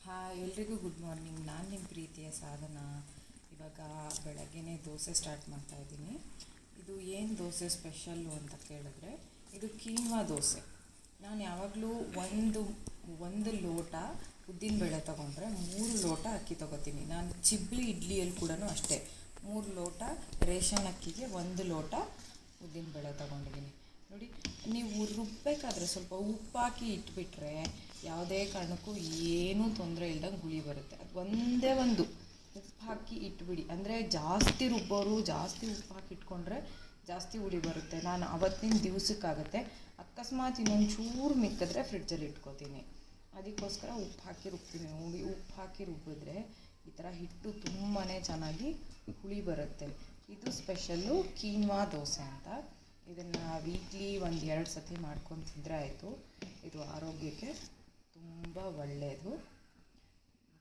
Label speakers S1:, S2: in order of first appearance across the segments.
S1: Hi ಎಲ್ರಿಗೂ good morning. ನಾನು ನಿಮ್ಮ ಪ್ರೀತಿಯ ಸಾಧನ. ಇವಾಗ ಬೆಳಗ್ಗೆನೇ ದೋಸೆ ಸ್ಟಾರ್ಟ್ ಮಾಡ್ತಾಯಿದ್ದೀನಿ. ಇದು ಏನು ದೋಸೆ ಸ್ಪೆಷಲ್ಲು ಅಂತ ಕೇಳಿದ್ರೆ, ಇದು ಕೀನ್ವಾ ದೋಸೆ. ನಾನು ಯಾವಾಗಲೂ ಒಂದು ಲೋಟ ಉದ್ದಿನಬೇಳೆ ತೊಗೊಂಡ್ರೆ 3 ಲೋಟ ಅಕ್ಕಿ ತೊಗೋತೀನಿ. ನಾನು ಚಿಬ್ಲಿ ಇಡ್ಲಿಯಲ್ಲಿ ಕೂಡ ಅಷ್ಟೇ 3 ಲೋಟ ರೇಷನ್ ಅಕ್ಕಿಗೆ 1 ಲೋಟ ಉದ್ದಿನಬೇಳೆ ತೊಗೊಂಡಿದ್ದೀನಿ. ನೋಡಿ, ನೀವು ರುಬ್ಬಬೇಕಾದ್ರೆ ಸ್ವಲ್ಪ ಉಪ್ಪಾಕಿ ಇಟ್ಬಿಟ್ರೆ ಯಾವುದೇ ಕಾರಣಕ್ಕೂ ಏನೂ ತೊಂದರೆ ಇಲ್ದಂಗೆ ಹುಳಿ ಬರುತ್ತೆ. ಅದು ಒಂದೇ ಒಂದು ಉಪ್ಪು ಹಾಕಿ ಇಟ್ಬಿಡಿ. ಅಂದರೆ ಜಾಸ್ತಿ ರುಬ್ಬೋರು ಜಾಸ್ತಿ ಉಪ್ಪು ಹಾಕಿ ಇಟ್ಕೊಂಡ್ರೆ ಜಾಸ್ತಿ ಹುಳಿ ಬರುತ್ತೆ. ನಾನು ಅವತ್ತಿನ ದಿವಸಕ್ಕಾಗುತ್ತೆ. ಅಕಸ್ಮಾತ್ ಇನ್ನೊಂದು ಚೂರು ಮಿಕ್ಕಿದ್ರೆ ಫ್ರಿಡ್ಜಲ್ಲಿ ಇಟ್ಕೋತೀನಿ. ಅದಕ್ಕೋಸ್ಕರ ಉಪ್ಪು ಹಾಕಿ ರುಬ್ತೀನಿ. ಉಪ್ಪು ಹಾಕಿ ರುಬ್ಬಿದ್ರೆ ಈ ಥರ ಹಿಟ್ಟು ತುಂಬಾ ಚೆನ್ನಾಗಿ ಹುಳಿ ಬರುತ್ತೆ. ಇದು ಸ್ಪೆಷಲ್ಲು ಕೀನ್ವಾ ದೋಸೆ ಅಂತ. ಇದನ್ನು ವೀಕ್ಲಿ 1-2 ಸತಿ ಮಾಡ್ಕೊಂಡು ತಿಂದರೆ ಆಯಿತು. ಇದು ಆರೋಗ್ಯಕ್ಕೆ ತುಂಬ ಒಳ್ಳೆಯದು.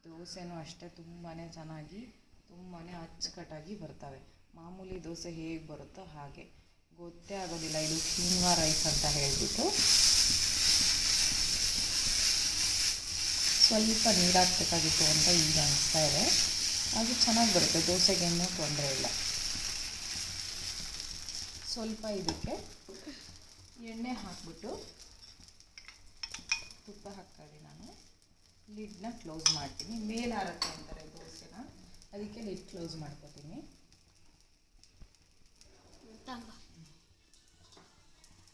S1: ದೋಸೆನೂ ಅಷ್ಟೇ ತುಂಬಾ ಚೆನ್ನಾಗಿ ತುಂಬಾ ಅಚ್ಚುಕಟ್ಟಾಗಿ ಬರ್ತವೆ. ಮಾಮೂಲಿ ದೋಸೆ ಹೇಗೆ ಬರುತ್ತೋ ಹಾಗೆ ಗೊತ್ತೇ ಆಗೋದಿಲ್ಲ ಇದು ಕೀನ್ವಾ ರೈಸ್ ಅಂತ ಹೇಳಿಬಿಟ್ಟು. ಸ್ವಲ್ಪ ನೀರು ಹಾಕ್ಬೇಕಾಗಿತ್ತು ಅಂತ ಈಗ ಅನಿಸ್ತಾ ಇದೆ. ಅದು ಚೆನ್ನಾಗಿ ಬರುತ್ತೆ, ದೋಸೆಗೇನೂ ತೊಂದರೆ ಇಲ್ಲ. ಸ್ವಲ್ಪ ಇದಕ್ಕೆ ಎಣ್ಣೆ ಹಾಕ್ಬಿಟ್ಟು ತುಪ್ಪ ಹಾಕ್ತಾಯಿದ್ದೀನಿ. ನಾನು ಲಿಡ್ನ ಕ್ಲೋಸ್ ಮಾಡ್ತೀನಿ. ಮೇಲೆ ಹಾರುತ್ತೆ ಅಂತಾರೆ ದೋಸೆನ, ಅದಕ್ಕೆ ಲಿಡ್ ಕ್ಲೋಸ್ ಮಾಡ್ಕೊತೀನಿ.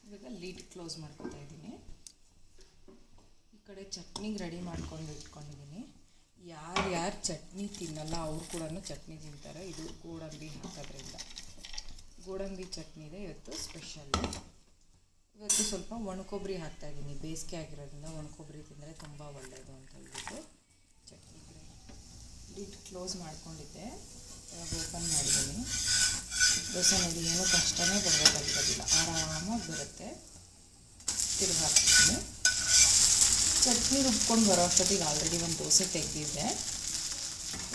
S1: ಇವಾಗ ಲಿಡ್ ಕ್ಲೋಸ್ ಮಾಡ್ಕೊತಾ ಇದ್ದೀನಿ. ಈ ಕಡೆ ಚಟ್ನಿಗೆ ರೆಡಿ ಮಾಡ್ಕೊಂಡು ಇಟ್ಕೊಂಡಿದ್ದೀನಿ. ಯಾರ್ಯಾರು ಚಟ್ನಿ ತಿನ್ನಲ್ಲ ಅವ್ರು ಕೂಡ ಚಟ್ನಿ ತಿಂತಾರೆ. ಇದು ಗೋಡಂಬಿ ಹಾಕೋದ್ರಿಂದ ಗೋಡಂಬಿ ಚಟ್ನಿ ಇದೆ ಇವತ್ತು ಸ್ಪೆಷಲ್ಲು. ಇವತ್ತು ಸ್ವಲ್ಪ ಒಣಕೊಬ್ಬರಿ ಹಾಕ್ತಾಯಿದ್ದೀನಿ. ಬೇಸಿಗೆ ಆಗಿರೋದ್ರಿಂದ ಒಣಕೊಬ್ಬರಿ ತಿಂದರೆ ತುಂಬ ಒಳ್ಳೆಯದು ಅಂತ ಹೇಳ್ಬಿಟ್ಟು ಚಟ್ನಿ ಲಿಡ್ ಕ್ಲೋಸ್ ಮಾಡ್ಕೊಂಡಿದ್ದೆ. ಇವಾಗ ಓಪನ್ ಮಾಡಿದ್ದೀನಿ. ದೋಸೆ ನೋಡಿ, ಏನೂ ಕಷ್ಟನೇ ಬರಬೇಕಾಗಿರೋದಿಲ್ಲ, ಆರಾಮಾಗಿ ಬರುತ್ತೆ. ತಿರುಗಿ ಹಾಕ್ತೀನಿ. ಚಟ್ನಿ ರುಬ್ಕೊಂಡು ಬರೋ ಅಷ್ಟೊತ್ತಿಗೆ ಆಲ್ರೆಡಿ ಒಂದು ದೋಸೆ ತೆಗೆದಿದ್ದೆ.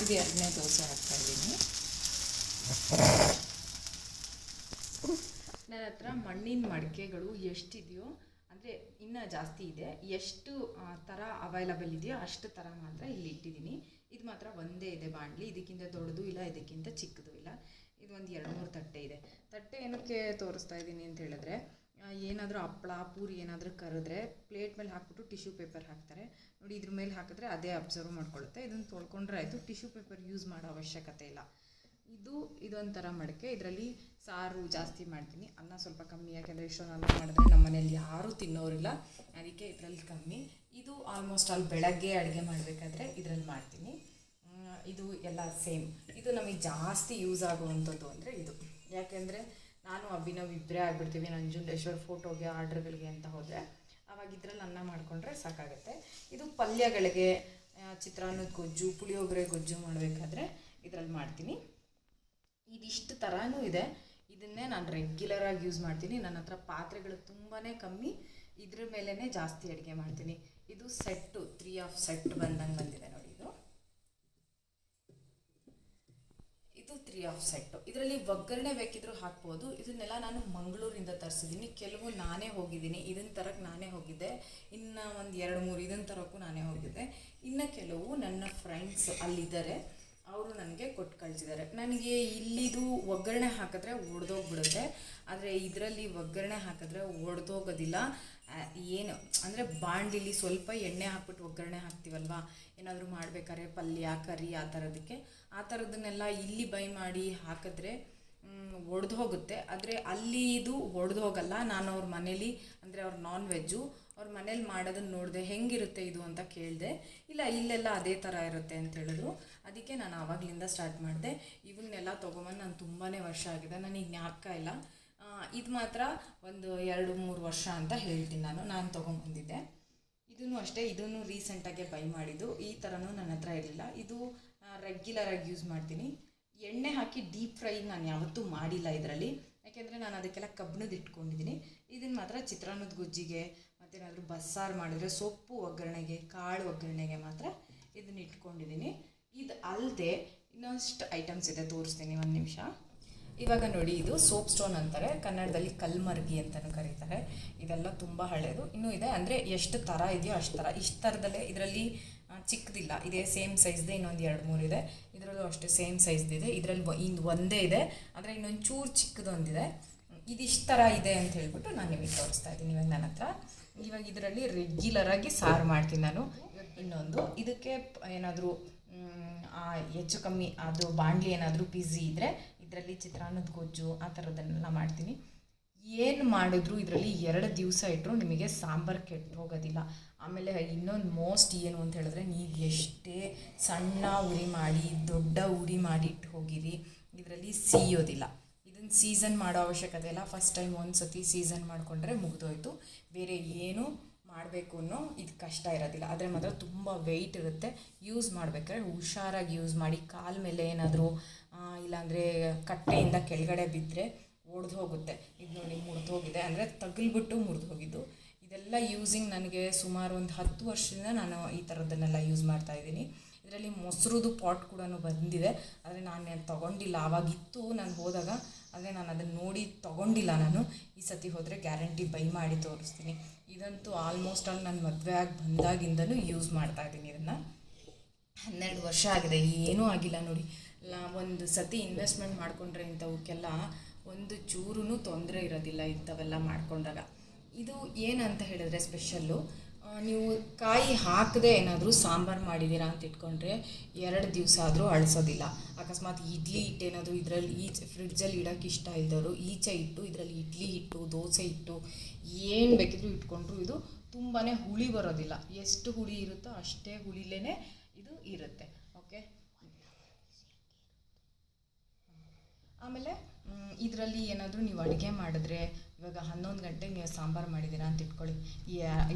S1: ಇದು 2ನೇ ದೋಸೆ ಹಾಕ್ತಾಯಿದ್ದೀನಿ. ನನ್ನ ಹತ್ರ ಮಣ್ಣಿನ ಮಡಿಕೆಗಳು ಎಷ್ಟಿದೆಯೋ, ಅಂದರೆ ಇನ್ನೂ ಜಾಸ್ತಿ ಇದೆ, ಎಷ್ಟು ಥರ ಅವೈಲಬಲ್ ಇದೆಯೋ ಅಷ್ಟು ಥರ ಮಾತ್ರ ಇಲ್ಲಿ ಇಟ್ಟಿದ್ದೀನಿ. ಇದು ಮಾತ್ರ ಒಂದೇ ಇದೆ ಬಾಣಲಿ. ಇದಕ್ಕಿಂತ ದೊಡ್ಡದು ಇಲ್ಲ, ಇದಕ್ಕಿಂತ ಚಿಕ್ಕದು ಇಲ್ಲ. ಇದು ಒಂದು 2-3 ತಟ್ಟೆ ಇದೆ. ತಟ್ಟೆ ಏನಕ್ಕೆ ತೋರಿಸ್ತಾ ಇದ್ದೀನಿ ಅಂತ ಹೇಳಿದ್ರೆ, ಏನಾದರೂ ಹಪ್ಪಳ ಪೂರಿ ಏನಾದರೂ ಕರೆದ್ರೆ ಪ್ಲೇಟ್ ಮೇಲೆ ಹಾಕ್ಬಿಟ್ಟು ಟಿಶ್ಯೂ ಪೇಪರ್ ಹಾಕ್ತಾರೆ ನೋಡಿ. ಇದ್ರ ಮೇಲೆ ಹಾಕಿದ್ರೆ ಅದೇ ಅಬ್ಸರ್ವ್ ಮಾಡ್ಕೊಳ್ಳುತ್ತೆ. ಇದನ್ನು ತೊಳ್ಕೊಂಡ್ರೆ ಆಯಿತು, ಟಿಶ್ಯೂ ಪೇಪರ್ ಯೂಸ್ ಮಾಡೋ ಅವಶ್ಯಕತೆ ಇಲ್ಲ. ಇದೊಂಥರ ಮಡಿಕೆ. ಇದರಲ್ಲಿ ಸಾರು ಜಾಸ್ತಿ ಮಾಡ್ತೀನಿ, ಅನ್ನ ಸ್ವಲ್ಪ ಕಮ್ಮಿ. ಯಾಕೆಂದರೆ ಇಷ್ಟೊಂದು ಅನ್ನ ಮಾಡಿದ್ರೆ ನಮ್ಮ ಮನೇಲಿ ಯಾರೂ ತಿನ್ನೋರಿಲ್ಲ, ಅದಕ್ಕೆ ಇದರಲ್ಲಿ ಕಮ್ಮಿ. ಇದು ಆಲ್ಮೋಸ್ಟ್ ಆಲ್ ಬೆಳಗ್ಗೆ ಅಡುಗೆ ಮಾಡಬೇಕಾದ್ರೆ ಇದರಲ್ಲಿ ಮಾಡ್ತೀನಿ. ಇದು ಎಲ್ಲ ಸೇಮ್. ಇದು ನಮಗೆ ಜಾಸ್ತಿ ಯೂಸ್ ಆಗುವಂಥದ್ದು ಅಂದರೆ ಇದು. ಯಾಕೆಂದರೆ ನಾನು ಅಭಿನವ್ ಇಬ್ಬರೇ ಆಗಿಬಿಡ್ತೀವಿ. ನಂಜುಂಡೇಶ್ವರ ಫೋಟೋಗೆ ಆರ್ಡ್ರ್ಗಳಿಗೆ ಅಂತ ಹೋದರೆ ಆವಾಗ ಇದರಲ್ಲಿ ಅನ್ನ ಮಾಡಿಕೊಂಡ್ರೆ ಸಾಕಾಗುತ್ತೆ. ಇದು ಪಲ್ಯಗಳಿಗೆ, ಚಿತ್ರಾನ್ನದ ಗೊಜ್ಜು, ಪುಳಿಯೋಗರೆ ಗೊಜ್ಜು ಮಾಡಬೇಕಾದ್ರೆ ಇದರಲ್ಲಿ ಮಾಡ್ತೀನಿ. ಇದಿಷ್ಟು ಥರನೂ ಇದೆ. ಇದನ್ನೇ ನಾನು ರೆಗ್ಯುಲರಾಗಿ ಯೂಸ್ ಮಾಡ್ತೀನಿ. ನನ್ನ ಹತ್ರ ಪಾತ್ರೆಗಳು ತುಂಬಾ ಕಮ್ಮಿ, ಇದ್ರ ಮೇಲೇ ಜಾಸ್ತಿ ಅಡುಗೆ ಮಾಡ್ತೀನಿ. ಇದು ಸೆಟ್ಟು 3 ಆಫ್ ಸೆಟ್ ಬಂದಿದೆ ನೋಡಿ. ಇದು 3 ಆಫ್ ಸೆಟ್ಟು. ಇದರಲ್ಲಿ ಒಗ್ಗರಣೆ ಬೇಕಿದ್ರೂ ಹಾಕ್ಬೋದು. ಇದನ್ನೆಲ್ಲ ನಾನು ಮಂಗಳೂರಿಂದ ತರಿಸಿದ್ದೀನಿ. ಕೆಲವು ನಾನೇ ಹೋಗಿದ್ದೀನಿ, ಇದನ್ನ ತರಕ್ಕೆ ನಾನೇ ಹೋಗಿದ್ದೆ. ಇನ್ನು ಒಂದು 2-3 ಇದನ್ನು ತರೋಕ್ಕೂ ನಾನೇ ಹೋಗಿದ್ದೆ. ಇನ್ನು ಕೆಲವು ನನ್ನ ಫ್ರೆಂಡ್ಸ್ ಅಲ್ಲಿದ್ದಾರೆ, ಅವರು ನನಗೆ ಕೊಟ್ಟು ಕಳಿಸಿದ್ದಾರೆ. ನನಗೆ ಇಲ್ಲಿದು ಒಗ್ಗರಣೆ ಹಾಕಿದ್ರೆ ಒಡೆದೋಗ್ಬಿಡುತ್ತೆ, ಆದರೆ ಇದರಲ್ಲಿ ಒಗ್ಗರಣೆ ಹಾಕಿದ್ರೆ ಒಡೆದೋಗೋದಿಲ್ಲ. ಏನು ಅಂದರೆ ಬಾಣಲಿಲಿ ಸ್ವಲ್ಪ ಎಣ್ಣೆ ಹಾಕ್ಬಿಟ್ಟು ಒಗ್ಗರಣೆ ಹಾಕ್ತೀವಲ್ವ, ಏನಾದರೂ ಮಾಡಬೇಕಾದ್ರೆ ಪಲ್ಯ ಕರಿ ಆ ಥರದನ್ನೆಲ್ಲ ಇಲ್ಲಿ ಬೈ ಮಾಡಿ ಹಾಕಿದ್ರೆ ಒಡೆದು ಹೋಗುತ್ತೆ. ಆದರೆ ಅಲ್ಲಿ ಇದು ಒಡೆದು ಹೋಗಲ್ಲ. ನಾನು ಅವ್ರ ಮನೇಲಿ, ಅಂದರೆ ಅವ್ರು ನಾನ್ ವೆಜ್ಜು, ಅವ್ರ ಮನೇಲಿ ಮಾಡೋದನ್ನು ನೋಡಿದೆ, ಹೆಂಗಿರುತ್ತೆ ಇದು ಅಂತ ಕೇಳಿದೆ. ಇಲ್ಲೆಲ್ಲ ಅದೇ ಥರ ಇರುತ್ತೆ ಅಂತ ಹೇಳಿದ್ರು. ಅದಕ್ಕೆ ನಾನು ಆವಾಗಲಿಂದ ಸ್ಟಾರ್ಟ್ ಮಾಡಿದೆ. ಇವನ್ನೆಲ್ಲ ತೊಗೊಂಬಂದು ನಾನು ತುಂಬಾ ವರ್ಷ ಆಗಿದೆ, ನನಗೆ ಜ್ಞಾಪಕ ಇಲ್ಲ. ಇದು ಮಾತ್ರ ಒಂದು 2-3 ವರ್ಷ ಅಂತ ಹೇಳ್ತೀನಿ. ನಾನು ತೊಗೊಂಬಂದಿದ್ದೆ. ಇದೂ ಅಷ್ಟೇ, ಇದನ್ನು ರೀಸೆಂಟಾಗೆ ಬೈ ಮಾಡಿದ್ದು. ಈ ಥರನೂ ನನ್ನ ಹತ್ರ ಇರಲಿಲ್ಲ. ಇದು ರೆಗ್ಯುಲರಾಗಿ ಯೂಸ್ ಮಾಡ್ತೀನಿ. ಎಣ್ಣೆ ಹಾಕಿ ಡೀಪ್ ಫ್ರೈ ನಾನು ಯಾವತ್ತೂ ಮಾಡಿಲ್ಲ ಇದರಲ್ಲಿ, ಯಾಕೆಂದರೆ ನಾನು ಅದಕ್ಕೆಲ್ಲ ಕಬ್ಬಿಣದ ಇಟ್ಕೊಂಡಿದ್ದೀನಿ. ಇದನ್ನು ಮಾತ್ರ ಚಿತ್ರಾನ್ನದ ಗೊಜ್ಜಿಗೆ, ಮತ್ತೇನಾದರೂ ಬಸ್ಸಾರು ಮಾಡಿದ್ರೆ, ಸೊಪ್ಪು ಒಗ್ಗರಣೆಗೆ, ಕಾಳು ಒಗ್ಗರಣೆಗೆ ಮಾತ್ರ ಇದನ್ನ ಇಟ್ಕೊಂಡಿದ್ದೀನಿ. ಇದು ಅಲ್ಲದೆ ಇನ್ನೊಂದಿಷ್ಟು ಐಟಮ್ಸ್ ಇದೆ, ತೋರಿಸ್ತೀನಿ ಒಂದು ನಿಮಿಷ. ಇವಾಗ ನೋಡಿ, ಇದು ಸೋಪ್ ಸ್ಟೋನ್ ಅಂತಾರೆ, ಕನ್ನಡದಲ್ಲಿ ಕಲ್ಮರ್ಗಿ ಅಂತಲೂ ಕರೀತಾರೆ. ಇದೆಲ್ಲ ತುಂಬ ಹಳೆಯದು. ಇನ್ನೂ ಇದೆ, ಅಂದರೆ ಎಷ್ಟು ಥರ ಇದೆಯೋ ಅಷ್ಟು ಥರ. ಇಷ್ಟು ಥರದಲ್ಲೇ ಇದರಲ್ಲಿ ಚಿಕ್ಕದಿಲ್ಲ, ಇದೇ ಸೇಮ್ ಸೈಜ್ದೆ ಇನ್ನೊಂದು 2-3 ಇದೆ. ಇದರಲ್ಲೂ ಅಷ್ಟೇ ಸೇಮ್ ಸೈಜ್ದಿದೆ. ಇದರಲ್ಲಿ ಒಂದೇ ಇದೆ, ಆದರೆ ಇನ್ನೊಂದು ಚೂರು ಚಿಕ್ಕದೊಂದಿದೆ. ಇದಿಷ್ಟು ಥರ ಇದೆ ಅಂತ ಹೇಳ್ಬಿಟ್ಟು ನಾನು ನಿಮಗೆ ತೋರಿಸ್ತಾ ಇದ್ದೀನಿ ಇವಾಗ ನನ್ನ ಹತ್ರ. ಇವಾಗ ಇದರಲ್ಲಿ ರೆಗ್ಯುಲರಾಗಿ ಸಾರು ಮಾಡ್ತೀನಿ ನಾನು. ಇನ್ನೊಂದು ಇದಕ್ಕೆ ಏನಾದರೂ ಹೆಚ್ಚು ಕಮ್ಮಿ ಅದು ಬಾಣಲಿ ಏನಾದರೂ ಬಿಸಿ ಇದ್ದರೆ ಇದರಲ್ಲಿ ಚಿತ್ರಾನ್ನದ ಗೊಜ್ಜು ಆ ಥರದನ್ನೆಲ್ಲ ಮಾಡ್ತೀನಿ. ಏನು ಮಾಡಿದ್ರು ಇದರಲ್ಲಿ 2 ದಿವಸ ಇಟ್ಟರು ನಿಮಗೆ ಸಾಂಬಾರು ಕೆಟ್ಟು ಹೋಗೋದಿಲ್ಲ. ಆಮೇಲೆ ಇನ್ನೊಂದು ಮೋಸ್ಟ್ ಏನು ಅಂತ ಹೇಳಿದ್ರೆ, ನೀವು ಎಷ್ಟೇ ಸಣ್ಣ ಉರಿ ಮಾಡಿ ದೊಡ್ಡ ಉರಿ ಮಾಡಿ ಇಟ್ಟು ಹೋಗಿರಿ, ಇದರಲ್ಲಿ ಸಿಯೋದಿಲ್ಲ. ಇದನ್ನು ಸೀಸನ್ ಮಾಡೋ ಅವಶ್ಯಕತೆ ಇಲ್ಲ. ಫಸ್ಟ್ ಟೈಮ್ ಒಂದು ಸತಿ ಸೀಸನ್ ಮಾಡಿಕೊಂಡ್ರೆ ಮುಗಿದೋಯ್ತು. ಬೇರೆ ಏನು ಮಾಡಬೇಕು ಅನ್ನೋ ಇದು ಕಷ್ಟ ಇರೋದಿಲ್ಲ. ಆದರೆ ಮಾತ್ರ ತುಂಬ ವೆಯ್ಟ್ ಇರುತ್ತೆ. ಯೂಸ್ ಮಾಡಬೇಕಾದ್ರೆ ಹುಷಾರಾಗಿ ಯೂಸ್ ಮಾಡಿ. ಕಾಲ ಮೇಲೆ ಏನಾದರೂ ಇಲ್ಲಾಂದರೆ ಕಟ್ಟೆಯಿಂದ ಕೆಳಗಡೆ ಬಿದ್ದರೆ ಒಡೆದು ಹೋಗುತ್ತೆ. ಇದು ನೋಡಿ ಮುರಿದು ಹೋಗಿದೆ, ಅಂದರೆ ತಗಲ್ಬಿಟ್ಟು ಮುರಿದು ಹೋಗಿದ್ದು. ಇದೆಲ್ಲ ಯೂಸಿಂಗ್ ನನಗೆ ಸುಮಾರು ಒಂದು 10 ವರ್ಷದಿಂದ ನಾನು ಈ ಥರದ್ದನ್ನೆಲ್ಲ ಯೂಸ್ ಮಾಡ್ತಾಯಿದ್ದೀನಿ. ಇದರಲ್ಲಿ ಮೊಸರುದು ಪಾಟ್ ಕೂಡ ಬಂದಿದೆ, ಆದರೆ ನಾನು ತೊಗೊಂಡಿಲ್ಲ. ಆವಾಗಿತ್ತು ನಾನು ಹೋದಾಗ, ಆದರೆ ನಾನು ಅದನ್ನು ನೋಡಿ ತೊಗೊಂಡಿಲ್ಲ. ನಾನು ಈ ಸತಿ ಹೋದರೆ ಗ್ಯಾರಂಟಿ ಬೈ ಮಾಡಿ ತೋರಿಸ್ತೀನಿ. ಇದಂತೂ ಆಲ್ಮೋಸ್ಟ್ ಆಲ್ ನಾನು ಮದುವೆ ಆಗಿ ಬಂದಾಗಿಂದನೂ ಯೂಸ್ ಮಾಡ್ತಾಯಿದ್ದೀನಿ. ಇದನ್ನು 12 ವರ್ಷ ಆಗಿದೆ, ಏನೂ ಆಗಿಲ್ಲ ನೋಡಿ. ಒಂದು ಸತಿ ಇನ್ವೆಸ್ಟ್ಮೆಂಟ್ ಮಾಡಿಕೊಂಡ್ರೆ ಇಂಥವಕ್ಕೆಲ್ಲ ಒಂದು ಚೂರೂ ತೊಂದರೆ ಇರೋದಿಲ್ಲ ಇಂಥವೆಲ್ಲ ಮಾಡಿಕೊಂಡಾಗ. ಇದು ಏನಂತ ಹೇಳಿದ್ರೆ ಸ್ಪೆಷಲ್ಲು, ನೀವು ಕಾಯಿ ಹಾಕದೆ ಏನಾದರೂ ಸಾಂಬಾರು ಮಾಡಿದ್ದೀರಾ ಅಂತ ಇಟ್ಕೊಂಡ್ರೆ 2 ದಿವಸ ಆದರೂ ಅಳಿಸೋದಿಲ್ಲ. ಅಕಸ್ಮಾತ್ ಇಡ್ಲಿ ಹಿಟ್ಟೇನಾದರೂ ಇದರಲ್ಲಿ ಫ್ರಿಡ್ಜಲ್ಲಿ ಇಡೋಕ್ಕೆ ಇಷ್ಟ ಇದ್ದವರು ಈಚೆ ಇಟ್ಟು ಇದರಲ್ಲಿ ಇಡ್ಲಿ ಹಿಟ್ಟು, ದೋಸೆ ಹಿಟ್ಟು ಏನು ಬೇಕಿದ್ರೂ ಇಟ್ಕೊಂಡ್ರು ಇದು ತುಂಬಾ ಹುಳಿ ಬರೋದಿಲ್ಲ. ಎಷ್ಟು ಹುಳಿ ಇರುತ್ತೋ ಅಷ್ಟೇ ಹುಳಿಲೇ ಇದು ಇರುತ್ತೆ. ಓಕೆ, ಆಮೇಲೆ ಇದರಲ್ಲಿ ಏನಾದರೂ ನೀವು ಅಡುಗೆ ಮಾಡಿದ್ರೆ, ಇವಾಗ 11 ಗಂಟೆಗೆ ನೀವು ಸಾಂಬಾರು ಮಾಡಿದ್ದೀರಾ ಅಂತ ಇಟ್ಕೊಳ್ಳಿ,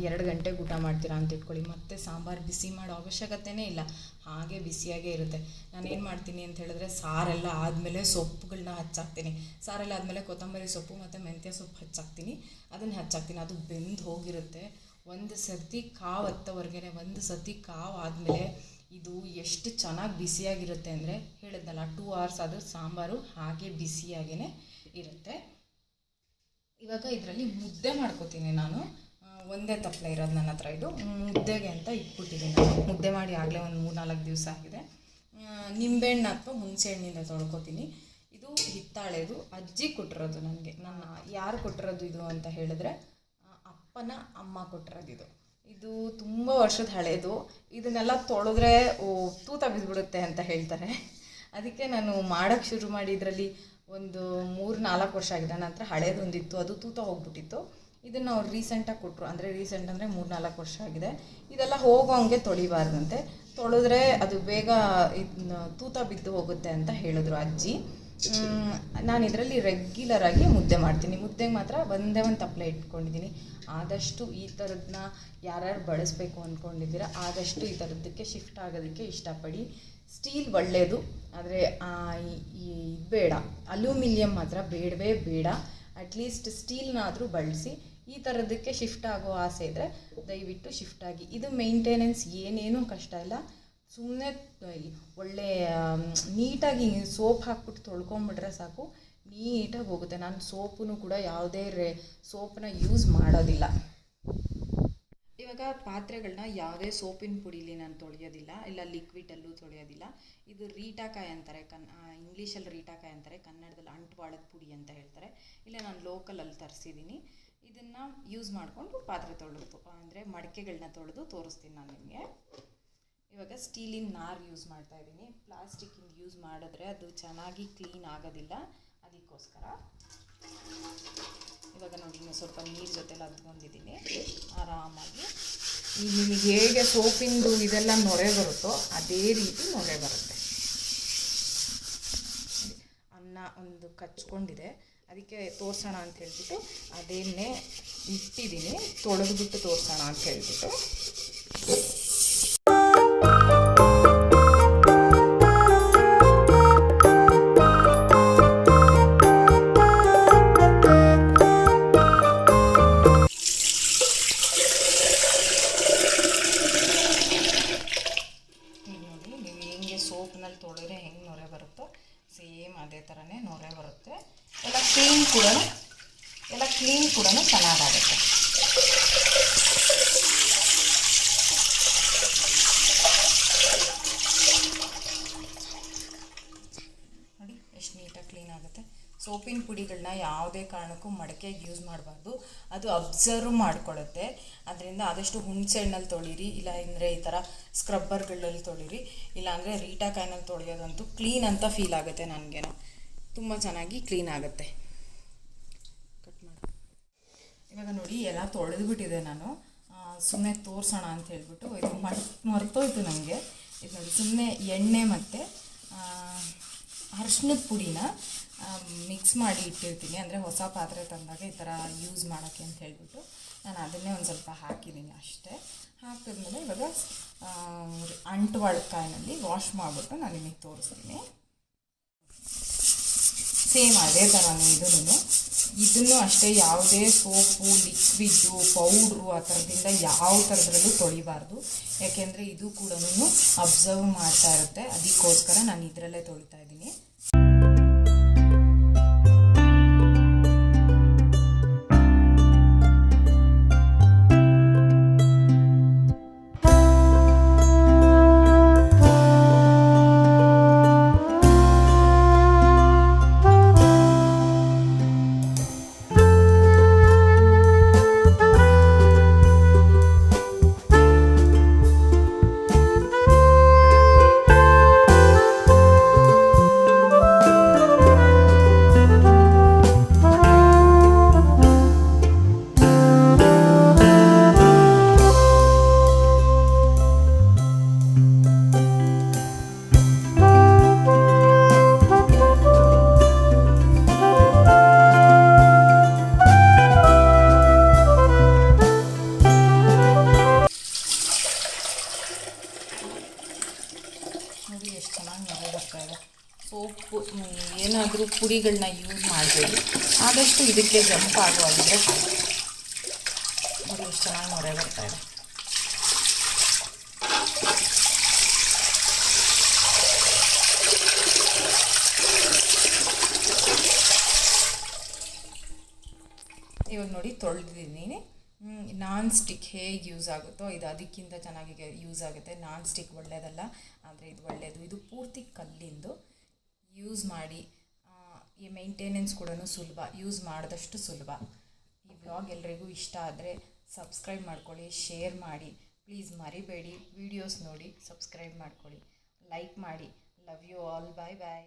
S1: 2 ಗಂಟೆಗೆ ಊಟ ಮಾಡ್ತೀರಾ ಅಂತ ಇಟ್ಕೊಳ್ಳಿ, ಮತ್ತು ಸಾಂಬಾರು ಬಿಸಿ ಮಾಡೋ ಅವಶ್ಯಕತೆಯೇ ಇಲ್ಲ, ಹಾಗೆ ಬಿಸಿಯಾಗೇ ಇರುತ್ತೆ. ನಾನೇನು ಮಾಡ್ತೀನಿ ಅಂತ ಹೇಳಿದ್ರೆ, ಸಾರೆಲ್ಲ ಆದಮೇಲೆ ಸೊಪ್ಪುಗಳನ್ನ ಹಚ್ಚಾಕ್ತೀನಿ. ಸಾರೆಲ್ಲ ಆದಮೇಲೆ ಕೊತ್ತಂಬರಿ ಸೊಪ್ಪು ಮತ್ತು ಮೆಂತ್ಯ ಸೊಪ್ಪು ಹಚ್ಚಾಕ್ತೀನಿ. ಅದನ್ನು ಹಚ್ಚಾಕ್ತೀನಿ, ಅದು ಬೆಂದು ಹೋಗಿರುತ್ತೆ. ಒಂದು ಸರ್ತಿ ಕಾವು ಹತ್ತೋವರೆಗೆ, ಒಂದು ಸರ್ತಿ ಕಾವು ಆದಮೇಲೆ ಇದು ಎಷ್ಟು ಚೆನ್ನಾಗಿ ಬಿಸಿಯಾಗಿರುತ್ತೆ ಅಂದರೆ, ಹೇಳಿದ್ನಲ್ಲ 2 hours ಆದರೂ ಸಾಂಬಾರು ಹಾಗೆ ಬಿಸಿಯಾಗೇ ಇರುತ್ತೆ. ಇವಾಗ ಇದರಲ್ಲಿ ಮುದ್ದೆ ಮಾಡ್ಕೋತೀನಿ ನಾನು. ಒಂದೇ ತಪ್ಪಲೆ ಇರೋದು ನನ್ನ ಹತ್ರ. ಇದು ಮುದ್ದೆಗೆ ಅಂತ ಇಟ್ಬಿಟ್ಟಿದ್ದೀನಿ ನಾನು. ಮುದ್ದೆ ಮಾಡಿ ಆಗಲೇ ಒಂದು 3-4 ದಿವಸ ಆಗಿದೆ. ನಿಂಬೆಹಣ್ಣು ಅಥವಾ ಹುಣಸೆ ಹಣ್ಣಿಂದ ತೊಳ್ಕೊತೀನಿ. ಇದು ಹಿತ್ತಾಳೆದು, ಅಜ್ಜಿ ಕೊಟ್ಟಿರೋದು ನನಗೆ. ನನ್ನ ಯಾರು ಕೊಟ್ಟಿರೋದು ಇದು ಅಂತ ಹೇಳಿದ್ರೆ, ಅಪ್ಪನ ಅಮ್ಮ ಕೊಟ್ಟಿರೋದು ಇದು. ಇದು ತುಂಬ ವರ್ಷದ ಹಳೇದು. ಇದನ್ನೆಲ್ಲ ತೊಳೆದ್ರೆ ತೂತ ಬಿದ್ದುಬಿಡುತ್ತೆ ಅಂತ ಹೇಳ್ತಾರೆ. ಅದಕ್ಕೆ ನಾನು ಮಾಡೋಕ್ಕೆ ಶುರು ಮಾಡಿ ಇದರಲ್ಲಿ ಒಂದು 3-4 ವರ್ಷ ಆಗಿದೆ. ನಂತರ ಹಳೇದೊಂದಿತ್ತು, ಅದು ತೂತ ಹೋಗ್ಬಿಟ್ಟಿತ್ತು. ಇದನ್ನು ಅವ್ರು ರೀಸೆಂಟಾಗಿ ಕೊಟ್ಟರು, ಅಂದರೆ ರೀಸೆಂಟ್ ಅಂದರೆ 3-4 ವರ್ಷ ಆಗಿದೆ. ಇದೆಲ್ಲ ಹೋಗೋಂಗೆ ತೊಳಿಬಾರ್ದಂತೆ, ತೊಳೆದ್ರೆ ಅದು ಬೇಗ ತೂತ ಬಿದ್ದು ಹೋಗುತ್ತೆ ಅಂತ ಹೇಳಿದ್ರು ಅಜ್ಜಿ. ನಾನು ಇದರಲ್ಲಿ ರೆಗ್ಯುಲರಾಗಿ ಮುದ್ದೆ ಮಾಡ್ತೀನಿ. ಮುದ್ದೆಗೆ ಮಾತ್ರ ಒಂದೇ ಒಂದು ತಪ್ಪಲೆ ಇಟ್ಕೊಂಡಿದ್ದೀನಿ. ಆದಷ್ಟು ಈ ಥರದನ್ನ ಯಾರ್ಯಾರು ಬಳಸಬೇಕು ಅಂದ್ಕೊಂಡಿದ್ದೀರ ಆದಷ್ಟು ಈ ಥರದ್ದಕ್ಕೆ ಶಿಫ್ಟ್ ಆಗೋದಕ್ಕೆ ಇಷ್ಟಪಡಿ. ಸ್ಟೀಲ್ ಒಳ್ಳೆಯದು, ಆದರೆ ಈ ಬೇಡ, ಅಲ್ಯೂಮಿನಿಯಂ ಮಾತ್ರ ಬೇಡವೇ ಬೇಡ. ಅಟ್ಲೀಸ್ಟ್ ಸ್ಟೀಲ್ನಾದರೂ ಬಳಸಿ. ಈ ಥರದ್ದಕ್ಕೆ ಶಿಫ್ಟ್ ಆಗೋ ಆಸೆ ಇದ್ದರೆ ದಯವಿಟ್ಟು ಶಿಫ್ಟ್ ಆಗಿ. ಇದು ಮೇಂಟೆನೆನ್ಸ್ ಏನೇನೂ ಕಷ್ಟ ಇಲ್ಲ. ಸುಮ್ಮನೆ ಒಳ್ಳೆ ನೀಟಾಗಿ ಸೋಪ್ ಹಾಕ್ಬಿಟ್ಟು ತೊಳ್ಕೊಂಬಿಟ್ರೆ ಸಾಕು, ನೀಟಾಗಿ ಹೋಗುತ್ತೆ. ನಾನು ಸೋಪನ್ನು ಕೂಡ ಯಾವುದೇ ಸೋಪನ್ನ ಯೂಸ್ ಮಾಡೋದಿಲ್ಲ. ಇವಾಗ ಪಾತ್ರೆಗಳನ್ನ ಯಾವುದೇ ಸೋಪಿನ ಪುಡಿಲಿ ನಾನು ತೊಳೆಯೋದಿಲ್ಲ, ಇಲ್ಲ ಲಿಕ್ವಿಡಲ್ಲೂ ತೊಳೆಯೋದಿಲ್ಲ. ಇದು ರೀಟಾಕಾಯಿ ಅಂತಾರೆ, ಇಂಗ್ಲೀಷಲ್ಲಿ ರೀಟಾಕಾಯಿ ಅಂತಾರೆ, ಕನ್ನಡದಲ್ಲಿ ಅಂಟುವಾಳದ ಪುಡಿ ಅಂತ ಹೇಳ್ತಾರೆ. ಇಲ್ಲ ನಾನು ಲೋಕಲಲ್ಲಿ ತರಿಸಿದ್ದೀನಿ. ಇದನ್ನು ಯೂಸ್ ಮಾಡಿಕೊಂಡು ಪಾತ್ರೆ ತೊಳೆದು, ಅಂದರೆ ಮಡಿಕೆಗಳನ್ನ ತೊಳೆದು ತೋರಿಸ್ತೀನಿ ನಾನು ನಿಮಗೆ. ಇವಾಗ ಸ್ಟೀಲಿನ ನಾರು ಯೂಸ್ ಮಾಡ್ತಾಯಿದ್ದೀನಿ. ಪ್ಲಾಸ್ಟಿಕ್ಕಿಂದ ಯೂಸ್ ಮಾಡಿದ್ರೆ ಅದು ಚೆನ್ನಾಗಿ ಕ್ಲೀನ್ ಆಗೋದಿಲ್ಲ, ಅದಕ್ಕೋಸ್ಕರ. ಇವಾಗ ನೋಡಿ, ಇನ್ನೂ ಸ್ವಲ್ಪ ನೀರು ಜೊತೆಲ್ಲ ಅದ್ಕೊಂಡಿದ್ದೀನಿ ಆರಾಮಾಗಿ. ಈಗ ನಿಮಗೆ ಹೇಗೆ ಸೋಪಿಂದು ಇದೆಲ್ಲ ನೊರೆ ಬರುತ್ತೋ ಅದೇ ರೀತಿ ನೊರೆ ಬರುತ್ತೆ. ಅನ್ನ ಒಂದು ಕಚ್ಕೊಂಡಿದೆ, ಅದಕ್ಕೆ ತೋರಿಸೋಣ ಅಂತ ಹೇಳ್ಬಿಟ್ಟು ಅದೇನೇ ಇಟ್ಟಿದ್ದೀನಿ, ತೊಳೆದ್ಬಿಟ್ಟು ತೋರಿಸೋಣ ಅಂತ ಹೇಳ್ಬಿಟ್ಟು. ಸೋಪ್ನಲ್ಲಿ ತೊಳೆದ್ರೆ ಹೆಂಗೆ ನೊರೆ ಬರುತ್ತೋ ಸೇಮ್ ಅದೇ ಥರನೇ ನೊರೆ ಬರುತ್ತೆ. ಎಲ್ಲ ಕ್ಲೀನ್ ಕೂಡ ಚೆನ್ನಾಗಾಗುತ್ತೆ. ನೋಡಿ ಎಷ್ಟು ನೀಟಾಗಿ ಕ್ಲೀನ್ ಆಗುತ್ತೆ. ಸೋಪಿನ ಪುಡಿಗಳನ್ನ ಯಾವುದೇ ಕಾರಣಕ್ಕೂ ಮಡಕೆಗೆ ಯೂಸ್ ಮಾಡಬಾರ್ದು, ಅದು ಅಬ್ಸರ್ವ್ ಮಾಡ್ಕೊಳ್ಳುತ್ತೆ. ಅದರಿಂದ ಆದಷ್ಟು ಹುಣಸೆಹಣ್ಣಲ್ಲಿ ತೊಳಿರಿ, ಇಲ್ಲ ಅಂದರೆ ಈ ಥರ ಸ್ಕ್ರಬ್ಬರ್ಗಳಲ್ಲಿ ತೊಳಿರಿ, ಇಲ್ಲಾಂದರೆ ರೀಟಾ ಕಾಯಿನಲ್ಲಿ ತೊಳೆಯೋದಂತೂ ಕ್ಲೀನ್ ಅಂತ ಫೀಲ್ ಆಗುತ್ತೆ. ನನಗೇನೋ ತುಂಬ ಚೆನ್ನಾಗಿ ಕ್ಲೀನ್ ಆಗುತ್ತೆ. ಕಟ್ ಮಾಡಿ ಇವಾಗ ನೋಡಿ ಎಲ್ಲ ತೊಳೆದುಬಿಟ್ಟಿದೆ. ನಾನು ಸುಮ್ಮನೆ ತೋರಿಸೋಣ ಅಂತ ಹೇಳ್ಬಿಟ್ಟು ಇದು ಮರ್ತೋಯ್ತು ನನಗೆ. ಇದು ನೋಡಿ ಸುಮ್ಮನೆ ಎಣ್ಣೆ ಮತ್ತು ಅರಿಶಿನದ ಪುಡಿನ ಮಿಕ್ಸ್ ಮಾಡಿ ಇಟ್ಟಿರ್ತೀನಿ. ಅಂದರೆ ಹೊಸ ಪಾತ್ರೆ ತಂದಾಗ ಈ ಥರ ಯೂಸ್ ಮಾಡೋಕ್ಕೆ ಅಂತ ಹೇಳ್ಬಿಟ್ಟು ನಾನು ಅದನ್ನೇ ಒಂದು ಸ್ವಲ್ಪ ಹಾಕಿದ್ದೀನಿ ಅಷ್ಟೇ. ಹಾಕಿದ್ಮೇಲೆ ಇವಾಗ ಅಂಟುವಾಳಕಾಯಿನಲ್ಲಿ ವಾಶ್ ಮಾಡಿಬಿಟ್ಟು ನಾನು ನಿಮಗೆ ತೋರಿಸ್ತೀನಿ. ಸೇಮ್ ಅದೇ ಥರನೇ ಇದನ್ನು ಅಷ್ಟೇ ಯಾವುದೇ ಸೋಪು, ಲಿಕ್ವಿಡ್ಡು, ಪೌಡ್ರು ಆ ಥರದಿಂದ ಯಾವ ಥರದ್ರಲ್ಲೂ ತೊಳಿಬಾರ್ದು. ಯಾಕೆಂದರೆ ಇದು ಕೂಡ ಅಬ್ಸರ್ವ್ ಮಾಡ್ತಾ ಇರುತ್ತೆ. ಅದಕ್ಕೋಸ್ಕರ ನಾನು ಇದರಲ್ಲೇ ತೊಳಿತಾ ಇದ್ದೀನಿ. ನೋಡಿ ಎಷ್ಟು ಚೆನ್ನಾಗಿ ನೊರೆ ಬರ್ತಾ ಇದೆ. ಸೋಪು ಏನಾದರೂ ಪುಡಿಗಳನ್ನ ಯೂಸ್ ಮಾಡಬೇಡಿ, ಆದಷ್ಟು ಇದಕ್ಕೆ ಜಂಪ್ ಆಗುವಾಗಿದ್ದರೆ ನೋಡಿ ಎಷ್ಟು ಚೆನ್ನಾಗಿ ನೊರೆ ಬರ್ತಾ ಇದೆ. ಇವಾಗ ನೋಡಿ ತೊಳೆದಿದ್ದೀನಿ. ನಾನ್ ಸ್ಟಿಕ್ ಹೇಗೆ ಯೂಸ್ ಆಗುತ್ತೋ ಇದು ಅದಕ್ಕಿಂತ ಚೆನ್ನಾಗಿ ಯೂಸ್ ಆಗುತ್ತೆ. ನಾನ್ ಸ್ಟಿಕ್ ಒಳ್ಳೆಯದಲ್ಲ, ಆದರೆ ಇದು ಒಳ್ಳೆಯದು. ಇದು ಪೂರ್ತಿ ಕಲ್ಲಿಂದು. ಯೂಸ್ ಮಾಡಿ. ಈ ಮೇಂಟೆನೆನ್ಸ್ ಕೂಡ ಸುಲಭ, ಯೂಸ್ ಮಾಡಿದಷ್ಟು ಸುಲಭ. ಈ ವ್ಲಾಗ್ ಎಲ್ರಿಗೂ ಇಷ್ಟ ಆದರೆ ಸಬ್ಸ್ಕ್ರೈಬ್ ಮಾಡ್ಕೊಳ್ಳಿ, ಶೇರ್ ಮಾಡಿ, ಪ್ಲೀಸ್ ಮರಿಬೇಡಿ. ವೀಡಿಯೋಸ್ ನೋಡಿ ಸಬ್ಸ್ಕ್ರೈಬ್ ಮಾಡ್ಕೊಳ್ಳಿ, ಲೈಕ್ ಮಾಡಿ. Love you all. Bye bye.